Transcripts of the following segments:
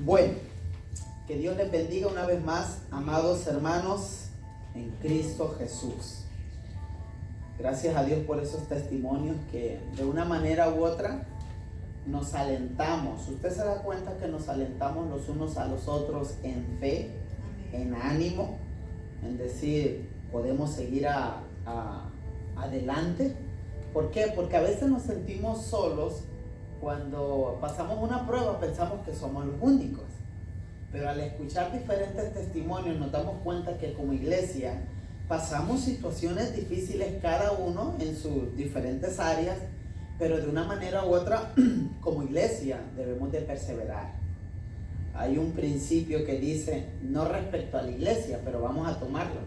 Bueno, que Dios les bendiga una vez más, amados hermanos en Cristo Jesús. Gracias a Dios por esos testimonios que de una manera u otra nos alentamos. Usted se da cuenta que nos alentamos los unos a los otros en fe, en ánimo, en decir, podemos seguir adelante. ¿Por qué? Porque a veces nos sentimos solos. Cuando pasamos una prueba pensamos que somos los únicos, pero al escuchar diferentes testimonios nos damos cuenta que como iglesia pasamos situaciones difíciles cada uno en sus diferentes áreas, pero de una manera u otra como iglesia debemos de perseverar. Hay un principio que dice, no respecto a la iglesia, pero vamos a tomarlo,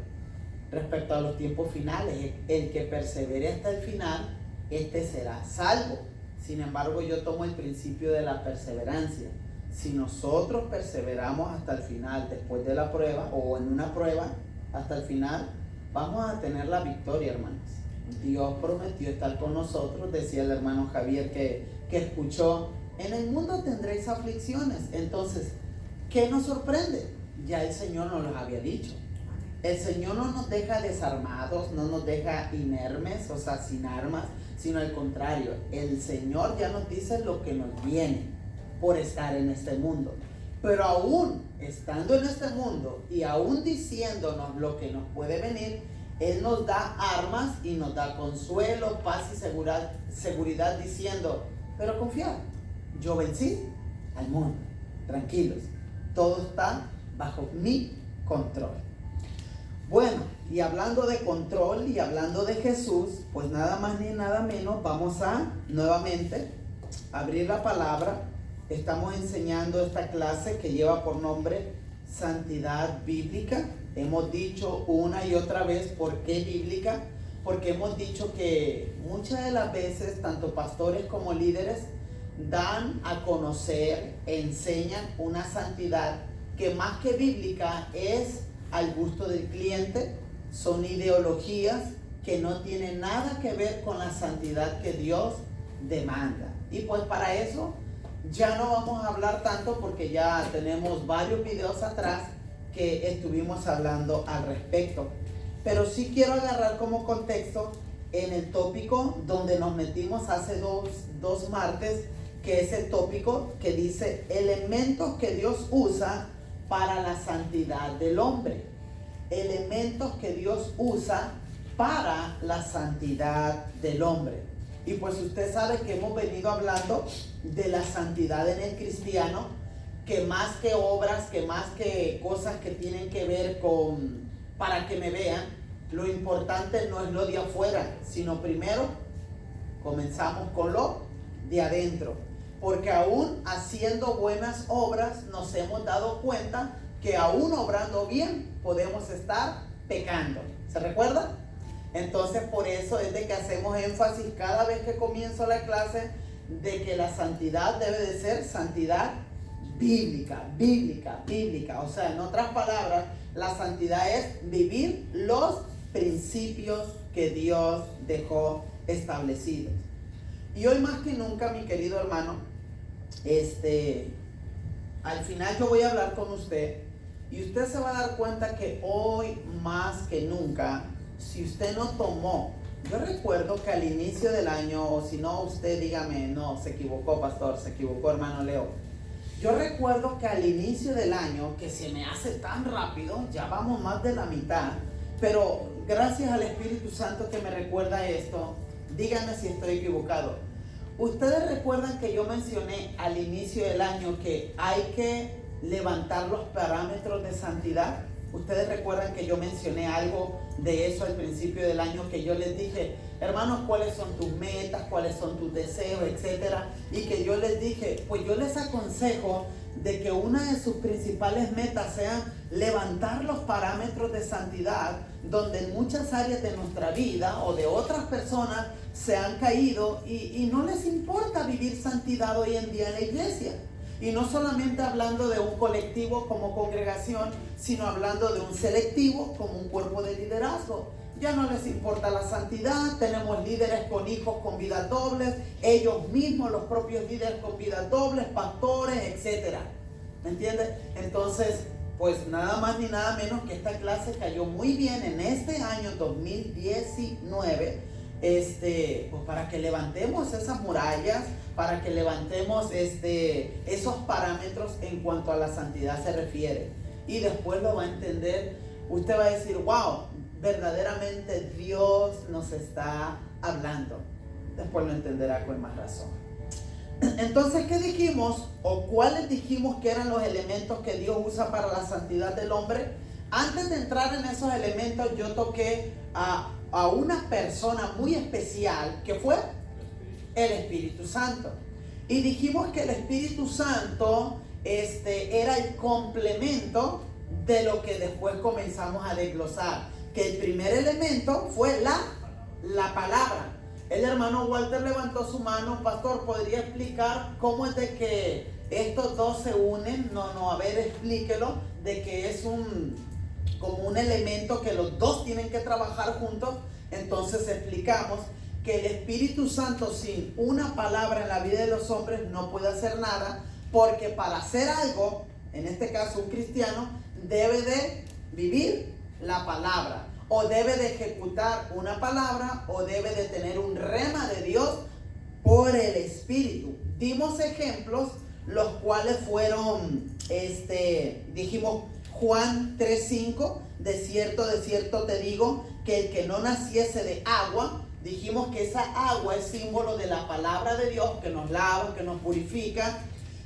respecto a los tiempos finales, el que persevere hasta el final, este será salvo. Sin embargo, yo tomo el principio de la perseverancia. Si nosotros perseveramos hasta el final, después de la prueba, o en una prueba, hasta el final, vamos a tener la victoria, hermanos. Dios prometió estar con nosotros, decía el hermano Javier que escuchó, en el mundo tendréis aflicciones. Entonces, ¿qué nos sorprende? Ya el Señor nos los había dicho. El Señor no nos deja desarmados, no nos deja inermes, o sea, sin armas, sino al contrario, el Señor ya nos dice lo que nos viene por estar en este mundo. Pero aún estando en este mundo y aún diciéndonos lo que nos puede venir, Él nos da armas y nos da consuelo, paz y seguridad diciendo, pero confiad, yo vencí al mundo, tranquilos, todo está bajo mi control. Bueno, y hablando de control y hablando de Jesús, pues nada más ni nada menos, vamos a nuevamente abrir la palabra. Estamos enseñando esta clase que lleva por nombre Santidad Bíblica. Hemos dicho una y otra vez por qué bíblica, porque hemos dicho que muchas de las veces, tanto pastores como líderes, dan a conocer, enseñan una santidad que más que bíblica es al gusto del cliente. Son ideologías que no tienen nada que ver con la santidad que Dios demanda. Y pues para eso ya no vamos a hablar tanto, porque ya tenemos varios videos atrás que estuvimos hablando al respecto. Pero sí quiero agarrar como contexto en el tópico donde nos metimos hace dos martes, que es el tópico que dice elementos que Dios usa para la santidad del hombre. Elementos que Dios usa para la santidad del hombre. Y pues usted sabe que hemos venido hablando de la santidad en el cristiano, que más que obras, que más que cosas que tienen que ver con para que me vean, lo importante no es lo de afuera, sino primero comenzamos con lo de adentro. Porque aún haciendo buenas obras nos hemos dado cuenta que aún obrando bien podemos estar pecando. ¿Se recuerda? Entonces por eso es de que hacemos énfasis cada vez que comienzo la clase de que la santidad debe de ser santidad bíblica. O sea, en otras palabras, la santidad es vivir los principios que Dios dejó establecidos. Y hoy más que nunca, mi querido hermano, al final yo voy a hablar con usted y usted se va a dar cuenta que hoy más que nunca, si usted no tomó, yo recuerdo que al inicio del año, o si no, usted dígame, no, se equivocó pastor, se equivocó hermano Leo. Yo recuerdo que al inicio del año, que se me hace tan rápido, ya vamos más de la mitad, pero gracias al Espíritu Santo que me recuerda esto, díganme si estoy equivocado. Ustedes recuerdan que yo mencioné al inicio del año que hay que levantar los parámetros de santidad. Ustedes recuerdan que yo mencioné algo de eso al principio del año, que yo les dije, hermanos, ¿cuáles son tus metas? ¿Cuáles son tus deseos? Etcétera. Y que yo les dije, pues yo les aconsejo de que una de sus principales metas sea levantar los parámetros de santidad, donde en muchas áreas de nuestra vida o de otras personas se han caído y no les importa vivir santidad hoy en día en la iglesia. Y no solamente hablando de un colectivo como congregación, sino hablando de un selectivo como un cuerpo de liderazgo. Ya no les importa la santidad, tenemos líderes con hijos con vidas dobles, ellos mismos, los propios líderes con vidas dobles, pastores, etc. ¿Me entiendes? Entonces, pues nada más ni nada menos que esta clase cayó muy bien en este año 2019, pues para que levantemos esas murallas, para que levantemos esos parámetros en cuanto a la santidad se refiere. Y después lo va a entender, usted va a decir, wow, verdaderamente Dios nos está hablando. Después lo entenderá con más razón. Entonces, ¿qué dijimos? ¿O cuáles dijimos que eran los elementos que Dios usa para la santidad del hombre? Antes de entrar en esos elementos, yo toqué a una persona muy especial, que fue el Espíritu Santo. Y dijimos que el Espíritu Santo era el complemento de lo que después comenzamos a desglosar. Que el primer elemento fue la palabra. El hermano Walter levantó su mano. Pastor, ¿podría explicar cómo es de que estos dos se unen? No, a ver, explíquelo. De que es como un elemento que los dos tienen que trabajar juntos. Entonces explicamos que el Espíritu Santo sin una palabra en la vida de los hombres no puede hacer nada. Porque para hacer algo, en este caso un cristiano, debe de vivir la palabra. O debe de ejecutar una palabra, o debe de tener un rema de Dios por el Espíritu. Dimos ejemplos, los cuales fueron, dijimos Juan 3:5, de cierto te digo, que el que no naciese de agua, dijimos que esa agua es símbolo de la palabra de Dios, que nos lava, que nos purifica.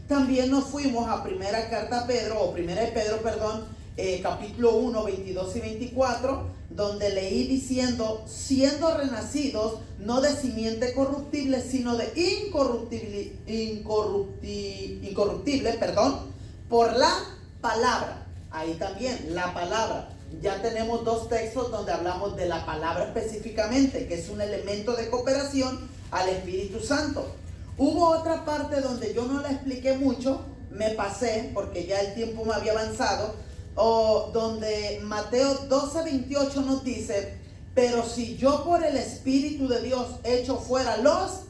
También nos fuimos a primera de Pedro, capítulo 1, 22 y 24, donde leí diciendo, siendo renacidos, no de simiente corruptible, sino de incorruptible, por la palabra. Ahí también, la palabra. Ya tenemos dos textos donde hablamos de la palabra específicamente, que es un elemento de cooperación al Espíritu Santo. Hubo otra parte donde yo no la expliqué mucho, me pasé porque ya el tiempo me había avanzado, donde Mateo 12:28 nos dice, pero si yo por el Espíritu de Dios echo fuera los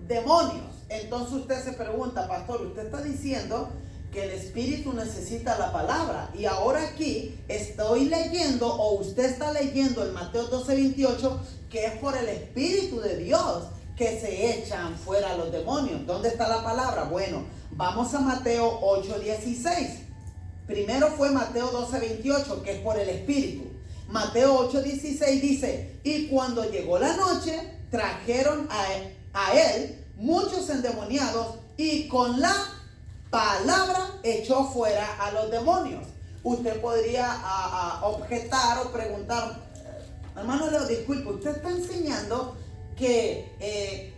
demonios. Entonces usted se pregunta, pastor, usted está diciendo que el Espíritu necesita la palabra, y ahora aquí estoy leyendo, o usted está leyendo en Mateo 12:28, que es por el Espíritu de Dios que se echan fuera los demonios. ¿Dónde está la palabra? Bueno, vamos a Mateo 8:16. Primero fue Mateo 12:28, que es por el Espíritu. Mateo 8:16 dice, y cuando llegó la noche, trajeron a él muchos endemoniados, y con la palabra echó fuera a los demonios. Usted podría objetar o preguntar, hermano Leo, disculpe, usted está enseñando que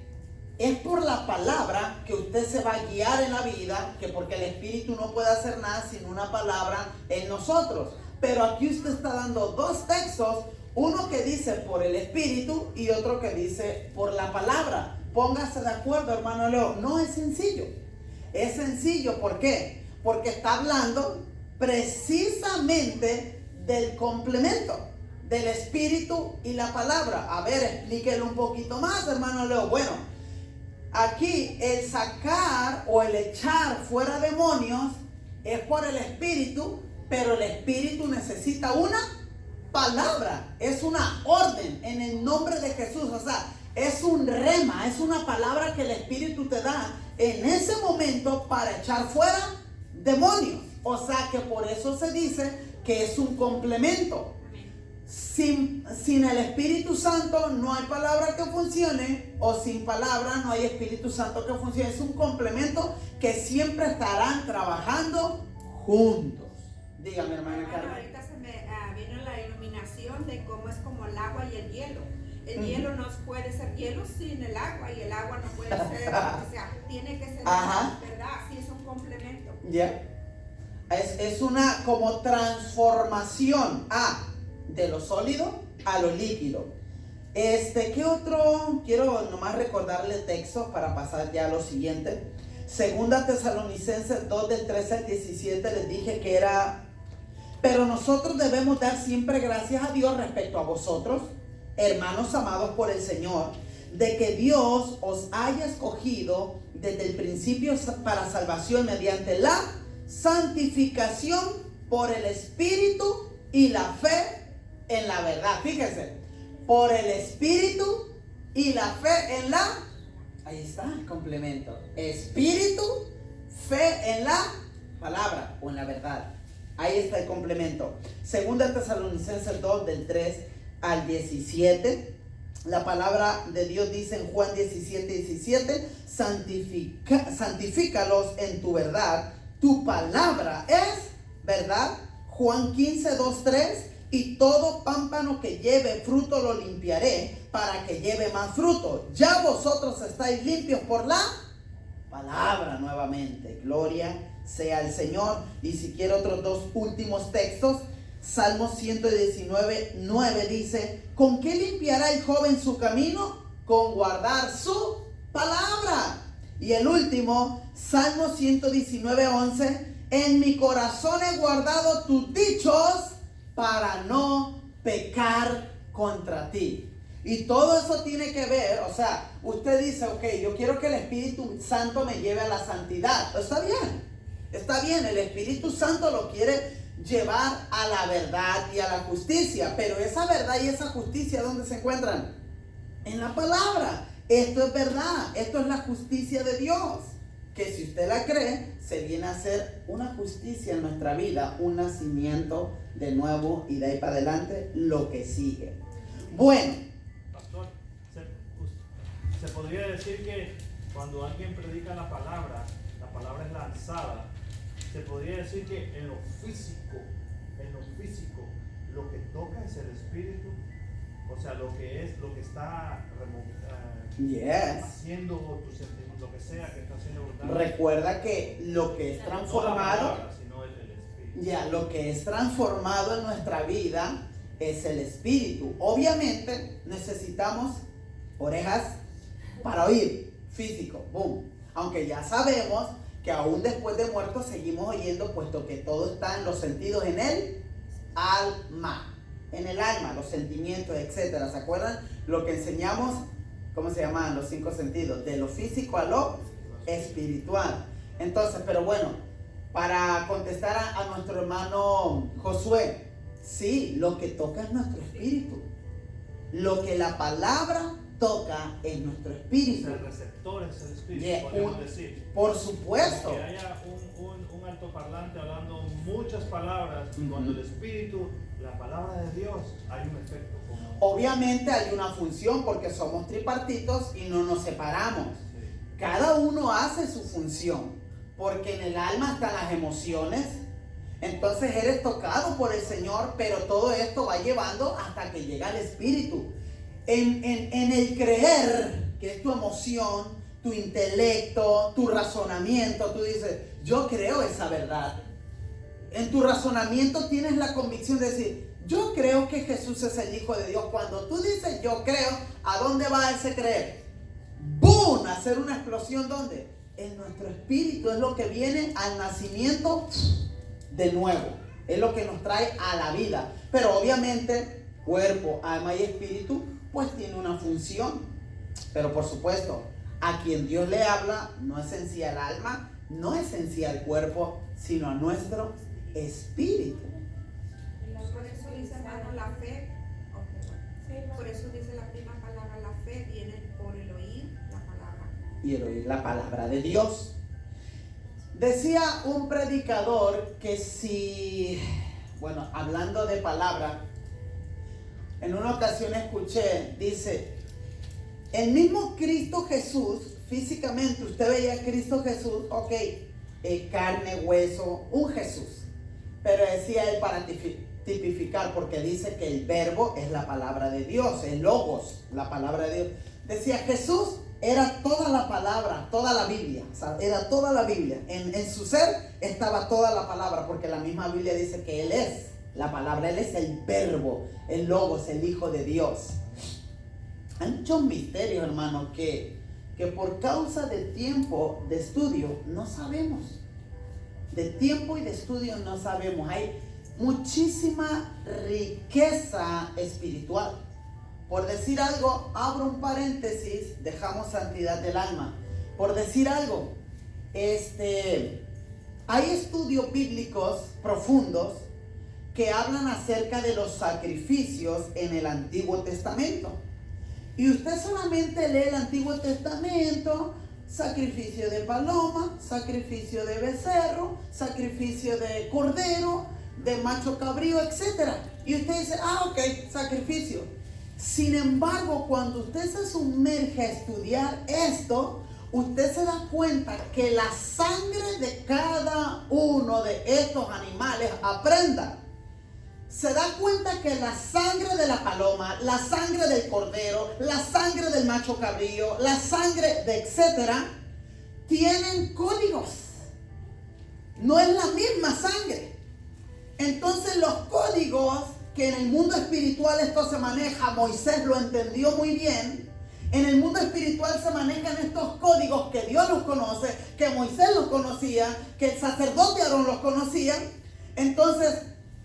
es por la palabra que usted se va a guiar en la vida, que porque el Espíritu no puede hacer nada sin una palabra en nosotros. Pero aquí usted está dando dos textos, uno que dice por el Espíritu y otro que dice por la palabra. Póngase de acuerdo, hermano Leo. No es sencillo. Es sencillo, ¿por qué? Porque está hablando precisamente del complemento del Espíritu y la palabra. A ver, explíquelo un poquito más, hermano Leo. Bueno, aquí el sacar o el echar fuera demonios es por el Espíritu, pero el Espíritu necesita una palabra, es una orden en el nombre de Jesús. O sea, es un rema, es una palabra que el Espíritu te da en ese momento para echar fuera demonios. O sea que por eso se dice que es un complemento. Sin el Espíritu Santo no hay palabra que funcione, o sin palabra no hay Espíritu Santo que funcione. Es un complemento que siempre estarán trabajando juntos. Dígame, hermana Carmen. Ahorita se me vino la iluminación de cómo es como el agua y el hielo. El hielo no puede ser hielo sin el agua, y el agua no puede ser, o sea, tiene que ser, ¿verdad? Sí, es un complemento. Ya. Es una como transformación de lo sólido a lo líquido. ¿Qué otro? Quiero nomás recordarle el texto para pasar ya a lo siguiente. Segunda Tesalonicenses 2, del 13 al 17, les dije que era, pero nosotros debemos dar siempre gracias a Dios respecto a vosotros, hermanos amados por el Señor, de que Dios os haya escogido desde el principio para salvación mediante la santificación por el Espíritu y la fe en la verdad. Fíjese, por el Espíritu y la fe en la... Ahí está el complemento. Espíritu, fe en la palabra o en la verdad. Ahí está el complemento. Segunda Tesalonicenses 2, del 3 al 17. La palabra de Dios dice en Juan 17:17, santifícalos en tu verdad. Tu palabra es verdad. Juan 15:2-3, y todo pámpano que lleve fruto lo limpiaré para que lleve más fruto. Ya vosotros estáis limpios por la palabra. Nuevamente, gloria sea al Señor. Y si quiero otros dos últimos textos, Salmo 119:9 dice, ¿con qué limpiará el joven su camino? Con guardar su palabra. Y el último, Salmo 119:11, en mi corazón he guardado tus dichos para no pecar contra ti. Y todo eso tiene que ver, o sea, usted dice, ok, yo quiero que el Espíritu Santo me lleve a la santidad. Está bien, el Espíritu Santo lo quiere llevar a la verdad y a la justicia, pero esa verdad y esa justicia, ¿dónde se encuentran? En la palabra. Esto es verdad, esto es la justicia de Dios, que si usted la cree, se viene a hacer una justicia en nuestra vida, un nacimiento de nuevo, y de ahí para adelante lo que sigue. Bueno, pastor, se podría decir que cuando alguien predica la palabra es lanzada. Se podría decir que en lo físico, lo que toca es el espíritu, o sea, lo que está haciendo tus sentimientos, lo que sea que está haciendo. Recuerda que lo que es transformado, no la palabra, sino el espíritu. lo que es transformado en nuestra vida es el espíritu. Obviamente necesitamos orejas para oír, físico, boom. Aunque ya sabemos que aún después de muertos seguimos oyendo, puesto que todo está en los sentidos, en el alma, los sentimientos, etcétera. ¿Se acuerdan lo que enseñamos? ¿Cómo se llaman los 5 sentidos? De lo físico a lo espiritual. Entonces, pero bueno, para contestar a nuestro hermano Josué, sí, lo que toca es nuestro espíritu. Lo que la palabra toca en nuestro espíritu. El receptor es el espíritu, podemos decir. Por supuesto. Que haya un altoparlante hablando muchas palabras, y cuando el espíritu, la palabra de Dios, hay un efecto. Obviamente hay una función, porque somos tripartitos y no nos separamos. Sí. Cada uno hace su función, porque en el alma están las emociones. Entonces eres tocado por el Señor, pero todo esto va llevando hasta que llega el espíritu. En el creer, que es tu emoción, tu intelecto, tu razonamiento, tú dices, yo creo esa verdad. En tu razonamiento tienes la convicción de decir, yo creo que Jesús es el Hijo de Dios. Cuando tú dices, yo creo, ¿a dónde va ese creer? ¡Bum! Hacer una explosión, ¿dónde? En nuestro espíritu. Es lo que viene al nacimiento de nuevo. Es lo que nos trae a la vida. Pero obviamente, cuerpo, alma y espíritu, pues tiene una función. Pero por supuesto, a quien Dios le habla no es en sí al alma, no es en sí al cuerpo, sino a nuestro espíritu. Por eso dice, hermano, la fe. Por eso dice la primera palabra, la fe viene por el oír la palabra. Y el oír la palabra de Dios. Decía un predicador que si, bueno, hablando de palabra, en una ocasión escuché, dice, el mismo Cristo Jesús, físicamente usted veía a Cristo Jesús, ok, carne, hueso, un Jesús. Pero decía él para tipificar, porque dice que el verbo es la palabra de Dios, el logos, la palabra de Dios. Decía, Jesús era toda la palabra, toda la Biblia, o sea, era toda la Biblia. En su ser estaba toda la palabra, porque la misma Biblia dice que Él es la palabra, Él es el verbo, el logos, el Hijo de Dios. Hay muchos misterios, hermano, que por causa de tiempo de estudio no sabemos. De tiempo y de estudio no sabemos. Hay muchísima riqueza espiritual. Por decir algo, abro un paréntesis, dejamos santidad del alma. Por decir algo, hay estudios bíblicos profundos que hablan acerca de los sacrificios en el Antiguo Testamento. Y usted solamente lee el Antiguo Testamento, sacrificio de paloma, sacrificio de becerro, sacrificio de cordero, de macho cabrío, etc. Y usted dice, ok, sacrificio. Sin embargo, cuando usted se sumerge a estudiar esto, usted se da cuenta que la sangre de cada uno de estos animales aprenda. Se da cuenta que la sangre de la paloma, la sangre del cordero, la sangre del macho cabrío, la sangre de etcétera, tienen códigos. No es la misma sangre. Entonces los códigos que en el mundo espiritual esto se maneja, Moisés lo entendió muy bien. En el mundo espiritual se manejan estos códigos que Dios los conoce, que Moisés los conocía, que el sacerdote Aarón los conocía. Entonces,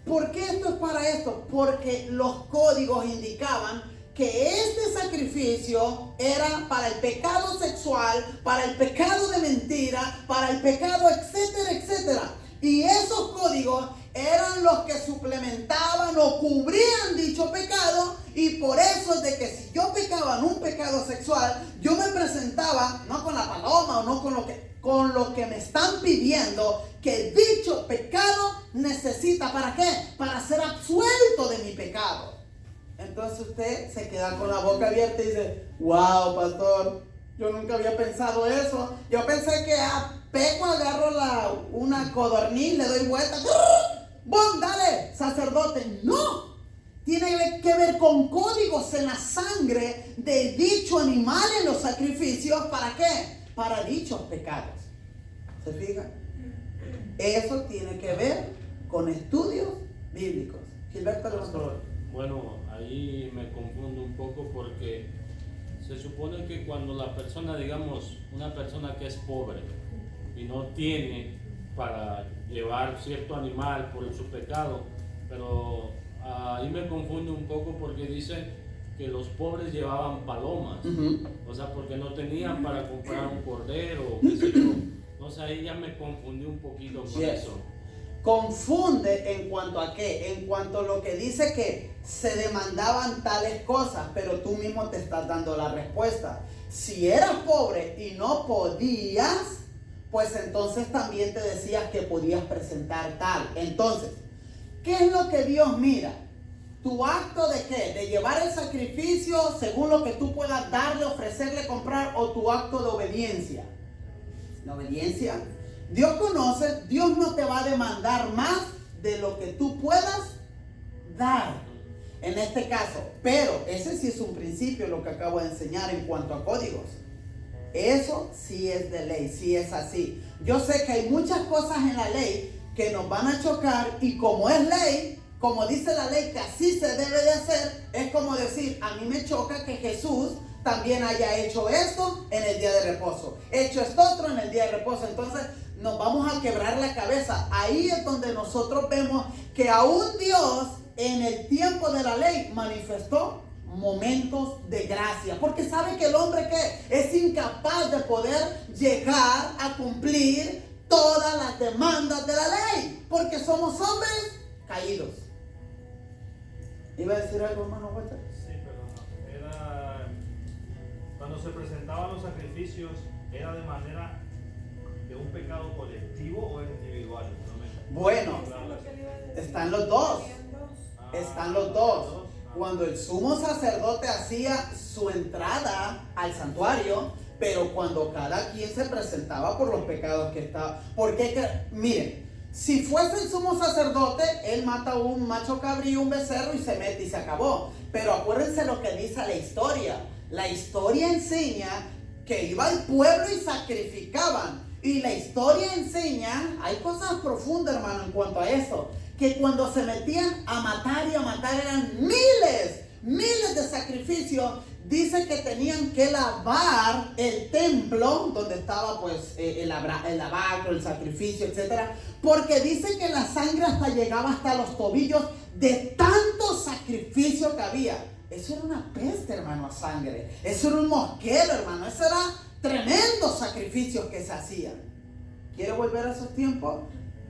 ¿por qué esto es para esto? Porque los códigos indicaban que este sacrificio era para el pecado sexual, para el pecado de mentira, para el pecado, etcétera, etcétera. Y esos códigos eran los que suplementaban o cubrían dicho pecado, y por eso es de que si yo pecaba en un pecado sexual, yo me presentaba no con la paloma o no con lo que me están pidiendo, que dicho pecado necesita, ¿para qué? Para ser absuelto de mi pecado. Entonces usted se queda con la boca abierta y dice, wow, pastor, yo nunca había pensado eso. Yo pensé que peco, agarro una codorniz, le doy vuelta, ¡bum! Dale, sacerdote. No, tiene que ver con códigos en la sangre de dicho animal en los sacrificios. ¿Para qué? Para dichos pecados. ¿Se fijan? Eso tiene que ver con estudios bíblicos. Gilberto, Pastor, bueno, ahí me confundo un poco porque se supone que cuando la persona, digamos, una persona que es pobre y no tiene para llevar cierto animal por su pecado, pero ahí me confundo un poco porque dicen que los pobres llevaban palomas, o sea, porque no tenían para comprar un cordero, qué sé yo. Entonces ahí ya me confundí un poquito con eso. Confunde en cuanto a qué, en cuanto a lo que dice que se demandaban tales cosas, pero tú mismo te estás dando la respuesta. Si eras pobre y no podías, pues entonces también te decías que podías presentar tal. Entonces, ¿qué es lo que Dios mira? ¿Tu acto de qué? ¿De llevar el sacrificio según lo que tú puedas darle, ofrecerle, comprar, o tu acto de obediencia? La obediencia. Dios conoce, Dios no te va a demandar más de lo que tú puedas dar. En este caso, pero ese sí es un principio, lo que acabo de enseñar en cuanto a códigos. Eso sí es de ley, sí es así. Yo sé que hay muchas cosas en la ley que nos van a chocar, y como es ley, como dice la ley que así se debe de hacer, es como decir, a mí me choca que Jesús también haya hecho esto en el día de reposo, hecho esto otro en el día de reposo. Entonces nos vamos a quebrar la cabeza. Ahí es donde nosotros vemos que aún Dios en el tiempo de la ley manifestó momentos de gracia, porque sabe que el hombre que es incapaz de poder llegar a cumplir todas las demandas de la ley, porque somos hombres caídos. ¿Iba a decir algo, hermano Walter? Sí, pero no. Era cuando se presentaban los sacrificios, ¿era de manera de un pecado colectivo o individual? Bueno, están los dos. Están los dos. Cuando el sumo sacerdote hacía su entrada al santuario, pero cuando cada quien se presentaba por los pecados que estaba. Porque, miren, si fuese el sumo sacerdote, él mata un macho cabrío, un becerro y se mete y se acabó. Pero acuérdense lo que dice la historia. La historia enseña que iba el pueblo y sacrificaban. Y la historia enseña, hay cosas profundas, hermano, en cuanto a eso, que cuando se metían a matar y a matar eran miles de sacrificios. Dice que tenían que lavar el templo donde estaba pues el lavacro, el sacrificio, etcétera, porque dice que la sangre hasta llegaba hasta los tobillos de tanto sacrificio que había. Eso era una peste, hermano, a sangre. Eso era un mosquero, hermano. Eso era tremendos sacrificios que se hacían. ¿Quiere volver a esos tiempos?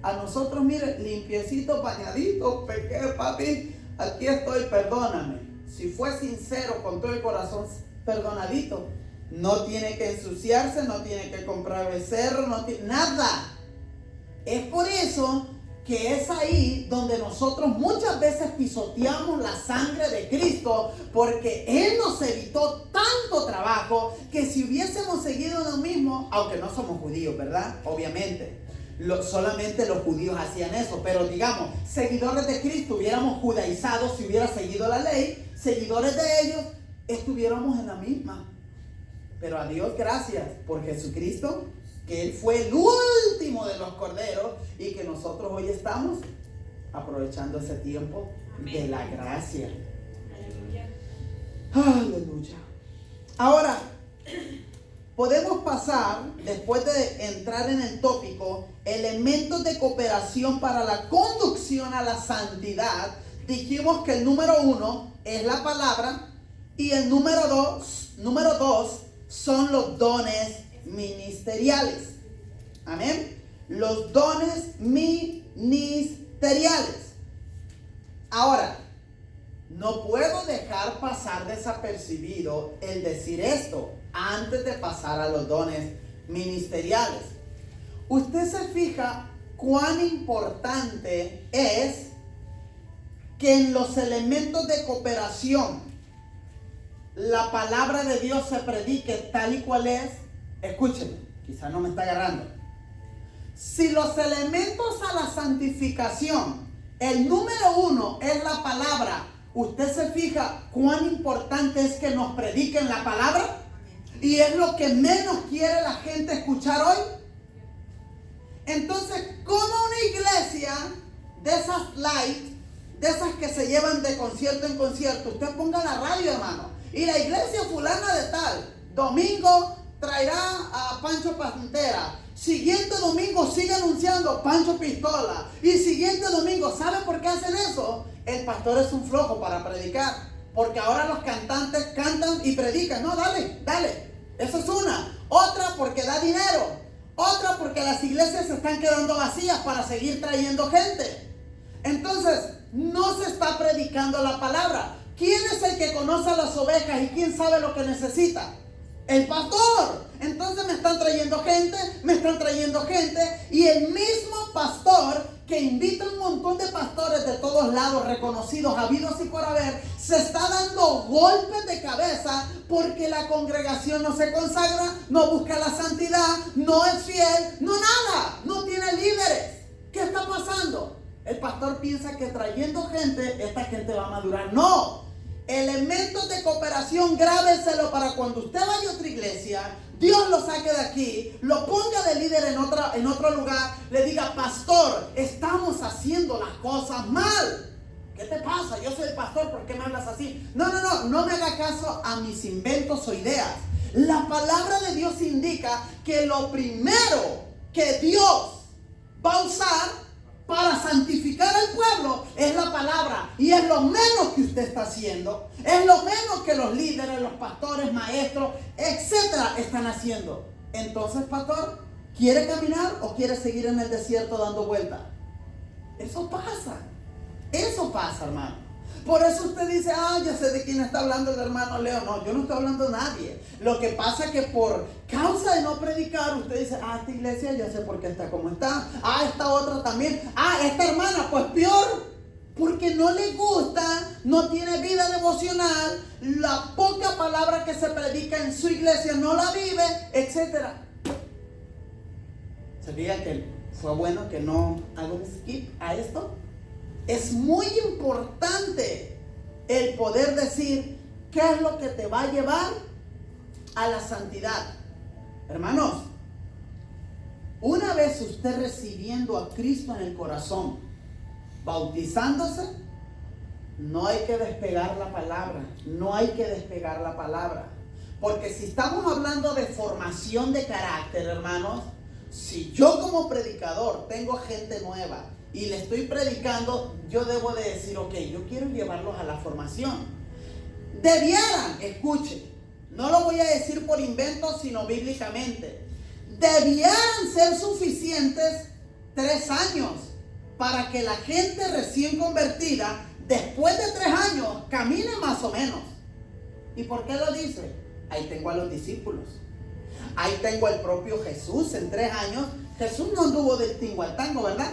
A nosotros, mire, limpiecito, bañadito, pequé, papi, aquí estoy, perdóname. Si fue sincero con todo el corazón, perdonadito. No tiene que ensuciarse, no tiene que comprar becerro, no tiene nada. Es por eso que es ahí donde nosotros muchas veces pisoteamos la sangre de Cristo, porque Él nos evitó tanto trabajo que si hubiésemos seguido lo mismo, aunque no somos judíos, ¿verdad? Obviamente, solamente los judíos hacían eso, pero digamos, seguidores de Cristo, hubiéramos judaizado si hubiera seguido la ley, seguidores de ellos, estuviéramos en la misma. Pero a Dios gracias por Jesucristo, que Él fue el último de los corderos y que nosotros hoy estamos aprovechando ese tiempo de la gracia. Aleluya. Ahora, podemos pasar, después de entrar en el tópico, elementos de cooperación para la conducción a la santidad. Dijimos que el número 1 es la palabra y el número dos son los dones ministeriales. Amén. Los dones ministeriales. Ahora, no puedo dejar pasar desapercibido el decir esto antes de pasar a los dones ministeriales. Usted se fija cuán importante es que en los elementos de cooperación la palabra de Dios se predique tal y cual es. Escúcheme, quizá no me está agarrando. Si los elementos a la santificación, el número 1 es la palabra, usted se fija cuán importante es que nos prediquen la palabra, y es lo que menos quiere la gente escuchar hoy. Entonces, ¿cómo una iglesia de esas light, de esas que se llevan de concierto en concierto, usted ponga la radio, hermano, y la iglesia fulana de tal, domingo traerá a Pancho Pantera, siguiente domingo sigue anunciando Pancho Pistola, y siguiente domingo, ¿sabe por qué hacen eso? El pastor es un flojo para predicar, porque ahora los cantantes cantan y predican. No, dale, esa es una. Otra porque da dinero, otra porque las iglesias se están quedando vacías para seguir trayendo gente. Entonces, no se está predicando la palabra. ¿Quién es el que conoce a las ovejas y quién sabe lo que necesita? El pastor. Entonces me están trayendo gente, y el mismo pastor que invita a un montón de pastores de todos lados, reconocidos, habidos y por haber, se está dando golpes de cabeza porque la congregación no se consagra, no busca la santidad, no es fiel, no nada, no tiene líderes. ¿Qué está pasando? El pastor piensa que trayendo gente, esta gente va a madurar. No. Elementos de cooperación, grábeselo para cuando usted vaya a otra iglesia, Dios lo saque de aquí, lo ponga de líder en otro lugar, le diga: pastor, estamos haciendo las cosas mal. ¿Qué te pasa? Yo soy el pastor, ¿por qué me hablas así? No me haga caso a mis inventos o ideas. La palabra de Dios indica que lo primero que Dios va a usar para santificar al pueblo es la palabra, y es lo menos que usted está haciendo, es lo menos que los líderes, los pastores, maestros, etcétera, están haciendo. Entonces, pastor, ¿quiere caminar o quiere seguir en el desierto dando vueltas? Eso pasa, hermano. Por eso usted dice: ya sé de quién está hablando el hermano Leo. No, yo no estoy hablando de nadie. Lo que pasa es que por causa de no predicar, usted dice: esta iglesia ya sé por qué está como está. Esta otra también. Esta hermana, pues peor. Porque no le gusta, no tiene vida devocional, la poca palabra que se predica en su iglesia no la vive, etc. ¿Se fija que fue bueno que no hago un skip a esto? Es muy importante el poder decir qué es lo que te va a llevar a la santidad. Hermanos, una vez usted recibiendo a Cristo en el corazón, bautizándose, no hay que despegar la palabra, porque si estamos hablando de formación de carácter, hermanos, si yo como predicador tengo gente nueva y le estoy predicando, yo debo de decir: ok, yo quiero llevarlos a la formación. Debieran, escuche, no lo voy a decir por invento, sino bíblicamente, debieran ser suficientes 3 años para que la gente recién convertida, después de 3 años, camine más o menos. ¿Y por qué lo dice? Ahí tengo a los discípulos. Ahí tengo al propio Jesús. En 3 años, Jesús no anduvo del tingo al tango, ¿verdad?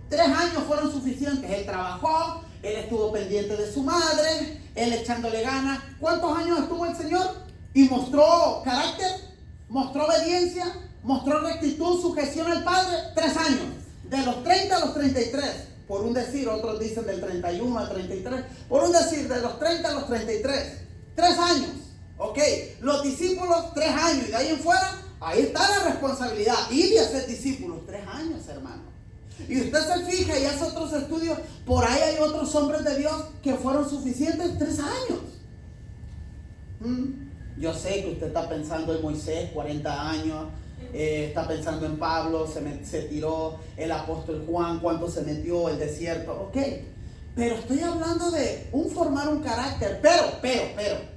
3 años fueron suficientes. Él trabajó, él estuvo pendiente de su madre, él echándole ganas. ¿Cuántos años estuvo el Señor? Y mostró carácter, mostró obediencia, mostró rectitud, sujeción al Padre. 3 años. De los 30 a los 33. Por un decir, otros dicen del 31 al 33. Por un decir, de los 30 a los 33. 3 años. Ok, los discípulos 3 años. Y de ahí en fuera, ahí está la responsabilidad. Ir y hacer discípulos. 3 años, hermano. Y usted se fija y hace otros estudios. Por ahí hay otros hombres de Dios que fueron suficientes 3 años. Yo sé que usted está pensando en Moisés, 40 años. Está pensando en Pablo, se tiró. El apóstol Juan, cuánto se metió, el desierto. Ok, pero estoy hablando de formar un carácter. Pero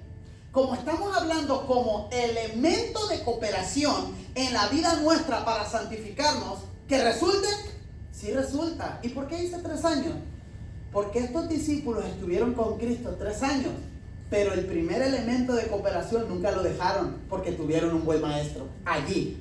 como estamos hablando como elemento de cooperación en la vida nuestra para santificarnos, que resulte, sí resulta. ¿Y por qué dice 3 años? Porque estos discípulos estuvieron con Cristo 3 años, pero el primer elemento de cooperación nunca lo dejaron porque tuvieron un buen maestro. Allí.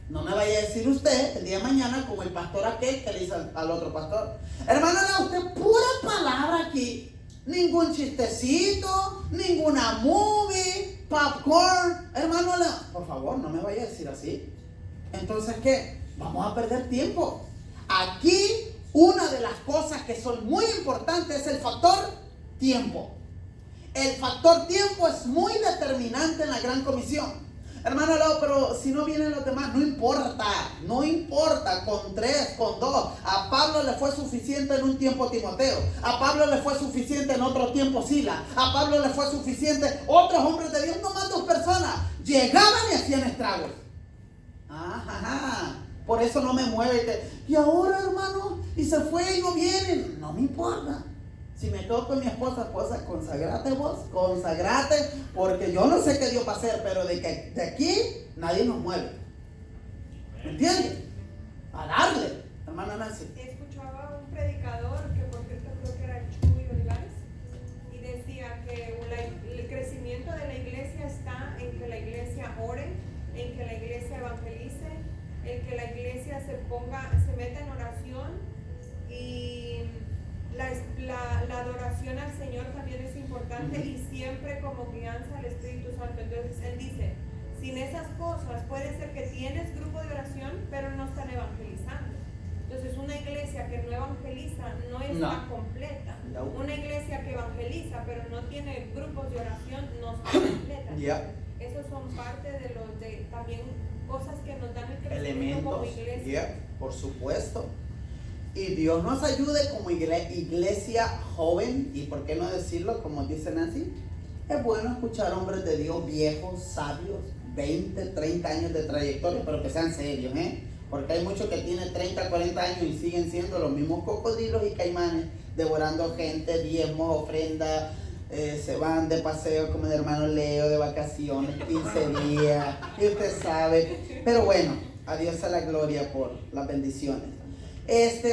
No me vaya a decir usted el día de mañana como el pastor aquel que le dice al otro pastor: hermano, no, usted pura palabra aquí. Ningún chistecito, ninguna movie, popcorn. Hermano, por favor, no me vaya a decir así. Entonces, ¿qué? Vamos a perder tiempo. Aquí, una de las cosas que son muy importantes es el factor tiempo. El factor tiempo es muy determinante en la Gran Comisión. Hermano, pero si no vienen los demás, no importa, con 3, con 2. A Pablo le fue suficiente en un tiempo Timoteo. A Pablo le fue suficiente en otro tiempo Sila. A Pablo le fue suficiente otros hombres de Dios, no más 2 personas. Llegaban y hacían estragos. Por eso no me mueve. Y ahora, hermano, y se fue y no vienen. No me importa. Si me quedo con mi esposa, consagrate vos, porque yo no sé qué Dios va a hacer, pero de aquí nadie nos mueve. ¿Me entiendes? A darle, hermana Nancy. Escuchaba un predicador, que por cierto creo que era Chuy Olivares, y decía que el crecimiento de la iglesia está en que la iglesia ore, en que la iglesia evangelice, en que la iglesia se meta en oración, y la adoración al Señor también es importante, y siempre como guianza al Espíritu Santo. Entonces él dice, sin esas cosas puede ser que tienes grupo de oración pero no están evangelizando. Entonces una iglesia que no evangeliza no está completa. Una iglesia que evangeliza pero no tiene grupos de oración no está completa. Esos son parte de también cosas que nos dan el crecimiento como iglesia. Por supuesto. Y Dios nos ayude como iglesia joven, y por qué no decirlo, como dice Nancy, es bueno escuchar hombres de Dios viejos, sabios, 20, 30 años de trayectoria, pero que sean serios, porque hay muchos que tienen 30, 40 años y siguen siendo los mismos cocodrilos y caimanes, devorando gente, diezmos, ofrendas, se van de paseo como el hermano Leo, de vacaciones, 15 días, y usted sabe. Pero bueno, a Dios sea la gloria por las bendiciones.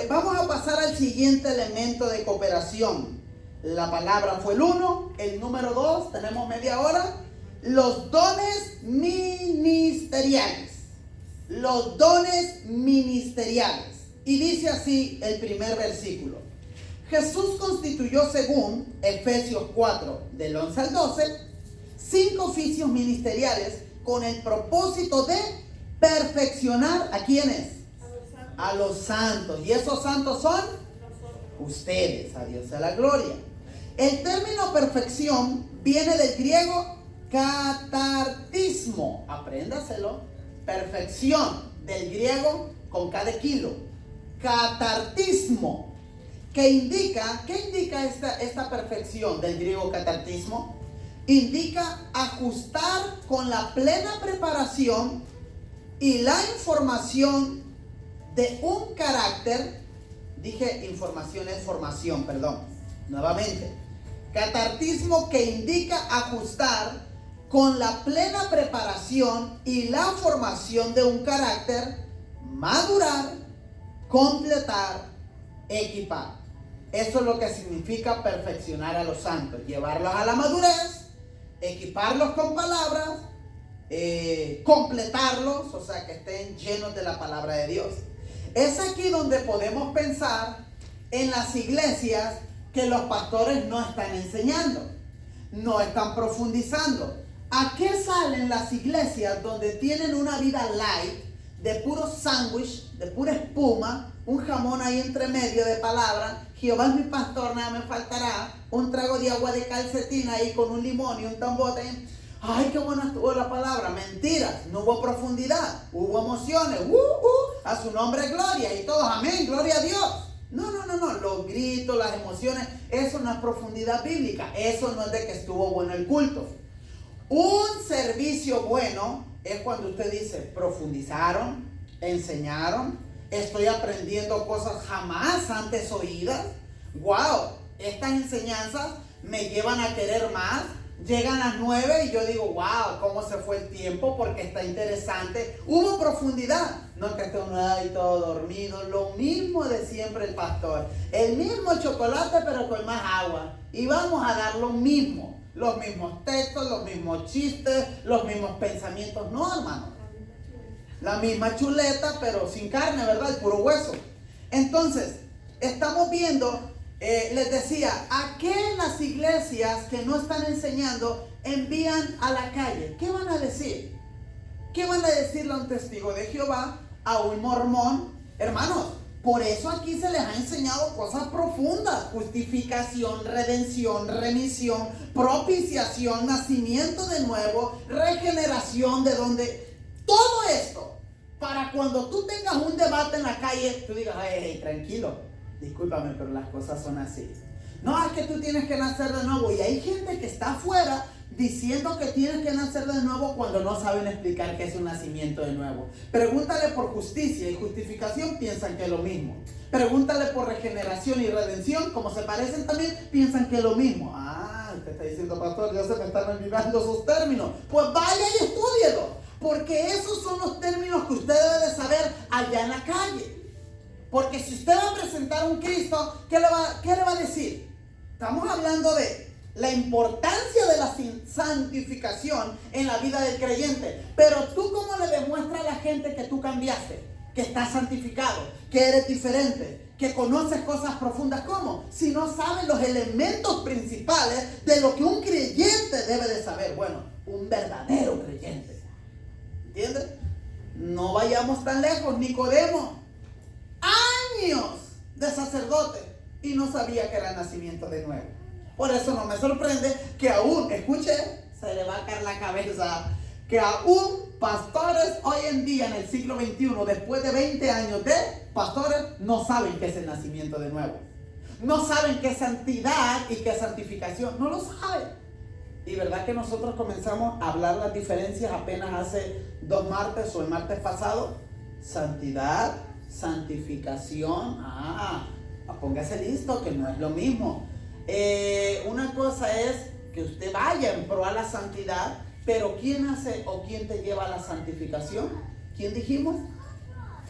Vamos a pasar al siguiente elemento de cooperación. La palabra fue el 1, el número 2, tenemos media hora. Los dones ministeriales. Los dones ministeriales. Y dice así el primer versículo. Jesús constituyó, según Efesios 4, del 11 al 12, 5 oficios ministeriales con el propósito de perfeccionar ¿a quiénes? A los santos. Y esos santos son ustedes. A Dios sea la gloria. El término perfección viene del griego catartismo. Apréndaselo. Perfección, del griego con K de kilo. Catartismo. ¿Qué indica esta perfección del griego catartismo? Indica ajustar con la plena preparación y la información de un carácter. Dije información es formación, perdón. Nuevamente. Catartismo, que indica ajustar con la plena preparación y la formación de un carácter, madurar, completar, equipar. Eso es lo que significa perfeccionar a los santos, llevarlos a la madurez, equiparlos con palabras, completarlos, o sea, que estén llenos de la palabra de Dios. Es aquí donde podemos pensar en las iglesias que los pastores no están enseñando, no están profundizando. ¿A qué salen las iglesias donde tienen una vida light, de puro sándwich, de pura espuma, un jamón ahí entre medio de palabra? Jehová es mi pastor, nada me faltará. Un trago de agua de calcetín ahí con un limón y un tambote. Ay, qué buena estuvo la palabra. Mentiras, no hubo profundidad, hubo emociones. A su nombre gloria y todos amén, gloria a Dios. No, los gritos, las emociones, eso no es profundidad bíblica. Eso no es de que estuvo bueno el culto. Un servicio bueno es cuando usted dice, profundizaron, enseñaron, estoy aprendiendo cosas jamás antes oídas. Wow, estas enseñanzas me llevan a querer más. Llegan las 9 y yo digo, wow, cómo se fue el tiempo porque está interesante. Hubo profundidad. No que esté uno ahí todo dormido. Lo mismo de siempre el pastor. El mismo chocolate pero con más agua. Y vamos a dar lo mismo. Los mismos textos, los mismos chistes, los mismos pensamientos. No, hermano. La misma chuleta pero sin carne, ¿verdad? El puro hueso. Entonces, estamos viendo... les decía, ¿a qué las iglesias que no están enseñando envían a la calle? ¿Qué van a decir? ¿Qué van a decirle a un testigo de Jehová, a un mormón? Hermanos, por eso aquí se les ha enseñado cosas profundas: justificación, redención, remisión, propiciación, nacimiento de nuevo, regeneración, de donde todo esto, para cuando tú tengas un debate en la calle, tú digas, hey, tranquilo. Discúlpame, pero las cosas son así. No, es que tú tienes que nacer de nuevo. Y hay gente que está afuera diciendo que tienes que nacer de nuevo cuando no saben explicar qué es un nacimiento de nuevo. Pregúntale por justicia y justificación, piensan que es lo mismo. Pregúntale por regeneración y redención, como se parecen también, piensan que es lo mismo. Ah, usted está diciendo, pastor, ya se me están olvidando esos términos. Pues vaya y estúdielo, porque esos son los términos que usted debe de saber allá en la calle. Porque si usted va a presentar a un Cristo, ¿qué le va a decir? Estamos hablando de la importancia de la santificación en la vida del creyente. Pero tú, ¿cómo le demuestras a la gente que tú cambiaste? Que estás santificado, que eres diferente, que conoces cosas profundas. ¿Cómo? Si no sabes los elementos principales de lo que un creyente debe de saber. Bueno, un verdadero creyente. ¿Entiendes? No vayamos tan lejos. Nicodemo, años de sacerdote y no sabía que era nacimiento de nuevo. Por eso no me sorprende que aún, escuche, se le va a caer la cabeza, que aún pastores hoy en día en el siglo XXI, después de 20 años de pastores, no saben qué es el nacimiento de nuevo. No saben qué es santidad y qué es santificación. No lo saben. Y verdad que nosotros comenzamos a hablar las diferencias apenas hace 2 martes o el martes pasado. Santidad, santificación. Póngase listo, que no es lo mismo. Una cosa es que usted vaya en pro a la santidad, pero ¿quién hace o quién te lleva a la santificación? ¿Quién dijimos?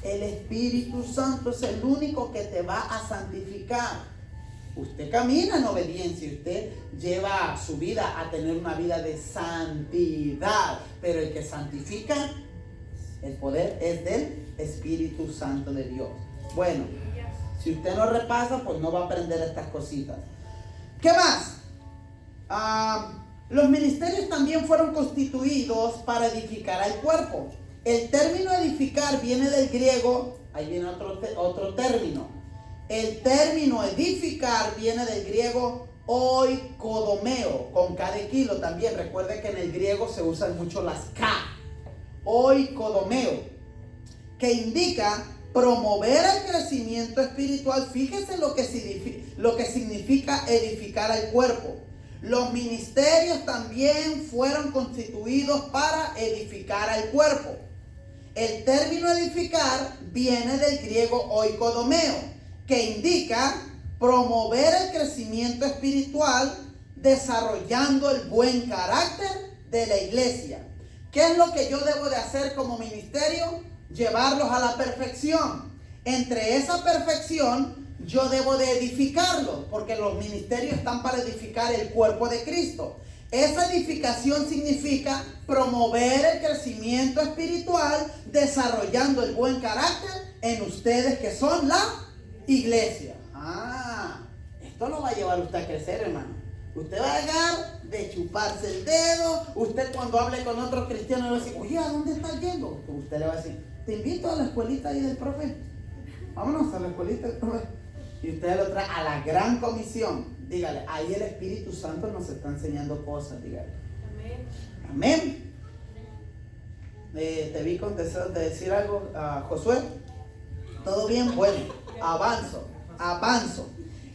El Espíritu Santo es el único que te va a santificar. Usted camina en obediencia, usted lleva su vida a tener una vida de santidad, pero el que santifica, el poder es del Espíritu Santo de Dios. Bueno, si usted no repasa, pues no va a aprender estas cositas. ¿Qué más? Los ministerios también fueron constituidos para edificar al cuerpo. El término edificar viene del griego, ahí viene otro término. El término edificar viene del griego oikodomeo, con K de kilo también. Recuerde que en el griego se usan mucho las K. Oikodomeo, que indica promover el crecimiento espiritual. Fíjese lo que significa edificar al cuerpo. Los ministerios también fueron constituidos para edificar al cuerpo. El término edificar viene del griego oikodomeo, que indica promover el crecimiento espiritual, desarrollando el buen carácter de la iglesia. ¿Qué es lo que yo debo de hacer como ministerio? Llevarlos a la perfección. Entre esa perfección, yo debo de edificarlos, porque los ministerios están para edificar el cuerpo de Cristo. Esa edificación significa promover el crecimiento espiritual, desarrollando el buen carácter en ustedes que son la iglesia. Esto lo va a llevar usted a crecer, hermano. Usted va a dejar de chuparse el dedo. Usted cuando hable con otro cristiano le va a decir, oye, ¿a dónde estás yendo? Usted le va a decir, te invito a la escuelita ahí del profe. Vámonos a la escuelita del profe. Y usted lo trae a la gran comisión. Dígale, ahí el Espíritu Santo nos está enseñando cosas, dígale. Amén. Te vi con deseo de decir algo, Josué. ¿Todo bien? Bueno, avanzo.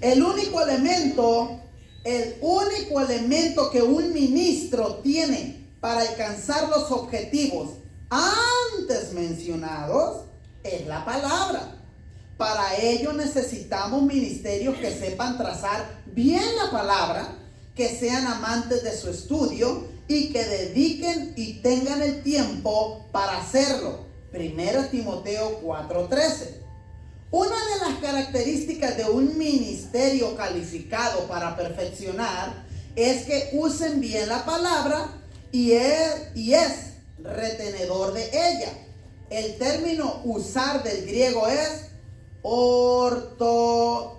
El único elemento que un ministro tiene para alcanzar los objetivos antes mencionados es la palabra. Para ello necesitamos ministerios que sepan trazar bien la palabra, que sean amantes de su estudio y que dediquen y tengan el tiempo para hacerlo. 1 Timoteo 4:13. Una de las características de un ministerio calificado para perfeccionar es que usen bien la palabra y es retenedor de ella. El término usar del griego es ortotomeo.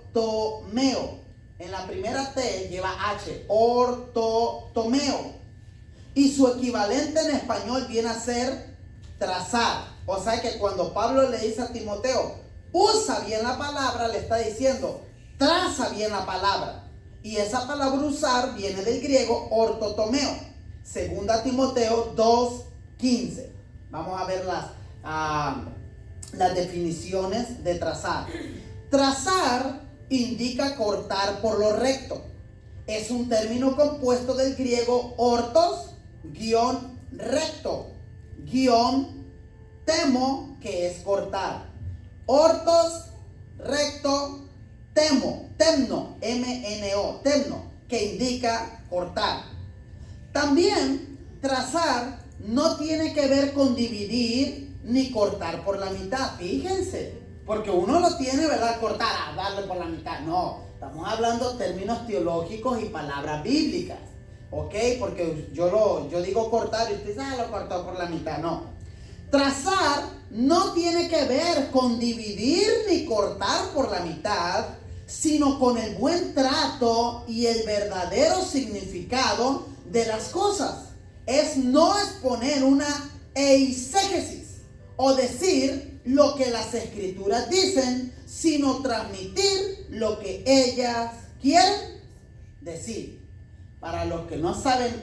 En la primera T lleva H, ortotomeo. Y su equivalente en español viene a ser trazar. O sea que cuando Pablo le dice a Timoteo, usa bien la palabra, le está diciendo, traza bien la palabra. Y esa palabra usar viene del griego ortotomeo. Segunda Timoteo 2:15. Vamos a ver las definiciones de trazar. Trazar indica cortar por lo recto. Es un término compuesto del griego ortos, recto, temo, que es cortar. Ortos, recto, temno, M-N-O, temno, que indica cortar. También trazar no tiene que ver con dividir ni cortar por la mitad. Fíjense, porque uno lo tiene, ¿verdad? Cortar, darle por la mitad. No, estamos hablando términos teológicos y palabras bíblicas. ¿Ok? Porque yo digo cortar y usted dice, lo cortó por la mitad. No. Trazar no tiene que ver con dividir ni cortar por la mitad, sino con el buen trato y el verdadero significado de las cosas. Es no exponer una eisegesis o decir lo que las escrituras dicen, sino transmitir lo que ellas quieren decir. Para los que no saben,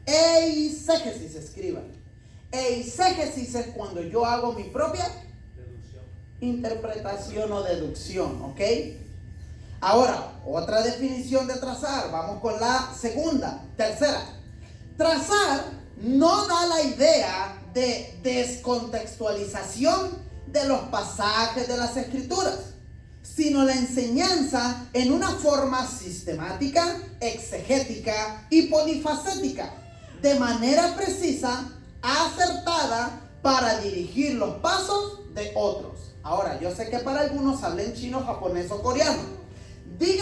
eisegesis, escriban. Eisegesis es cuando yo hago mi propia interpretación o deducción, ¿ok? Ahora, otra definición de trazar. Vamos con la tercera. Trazar no da la idea de descontextualización de los pasajes de las escrituras, sino la enseñanza en una forma sistemática, exegética y polifacética, de manera precisa, acertada, para dirigir los pasos de otros. Ahora, yo sé que para algunos hablen chino, japonés o coreano. Diga